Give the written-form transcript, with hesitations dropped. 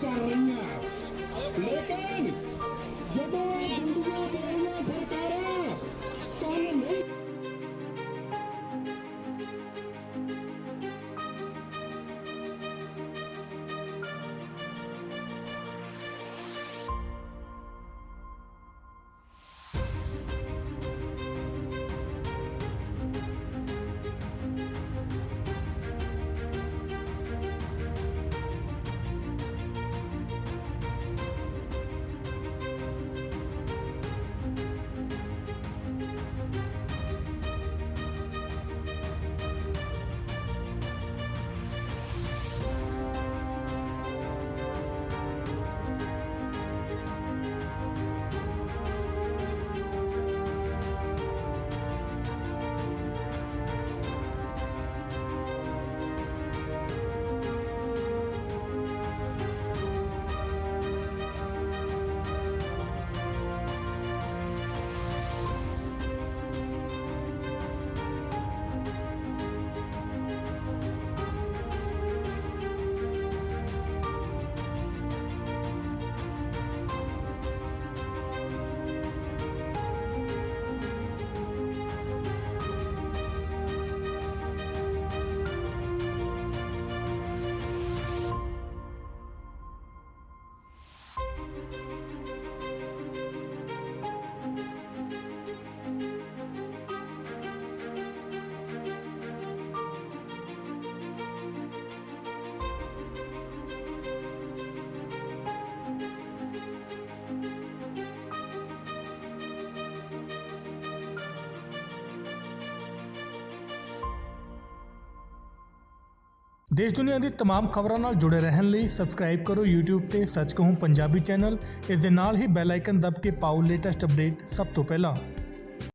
कर रही हैं, लेकिन जब गुंडियां बड़ियां सरकारां कल नहीं देश दुनिया की तमाम खबरों नाल जुड़े रहने ਲਈ सब्सक्राइब करो YouTube ਤੇ सच कहूं पंजाबी चैनल। इस दे नाल ही बैल आइकन दब के पाओ लेटेस्ट अपडेट सब तो पहला।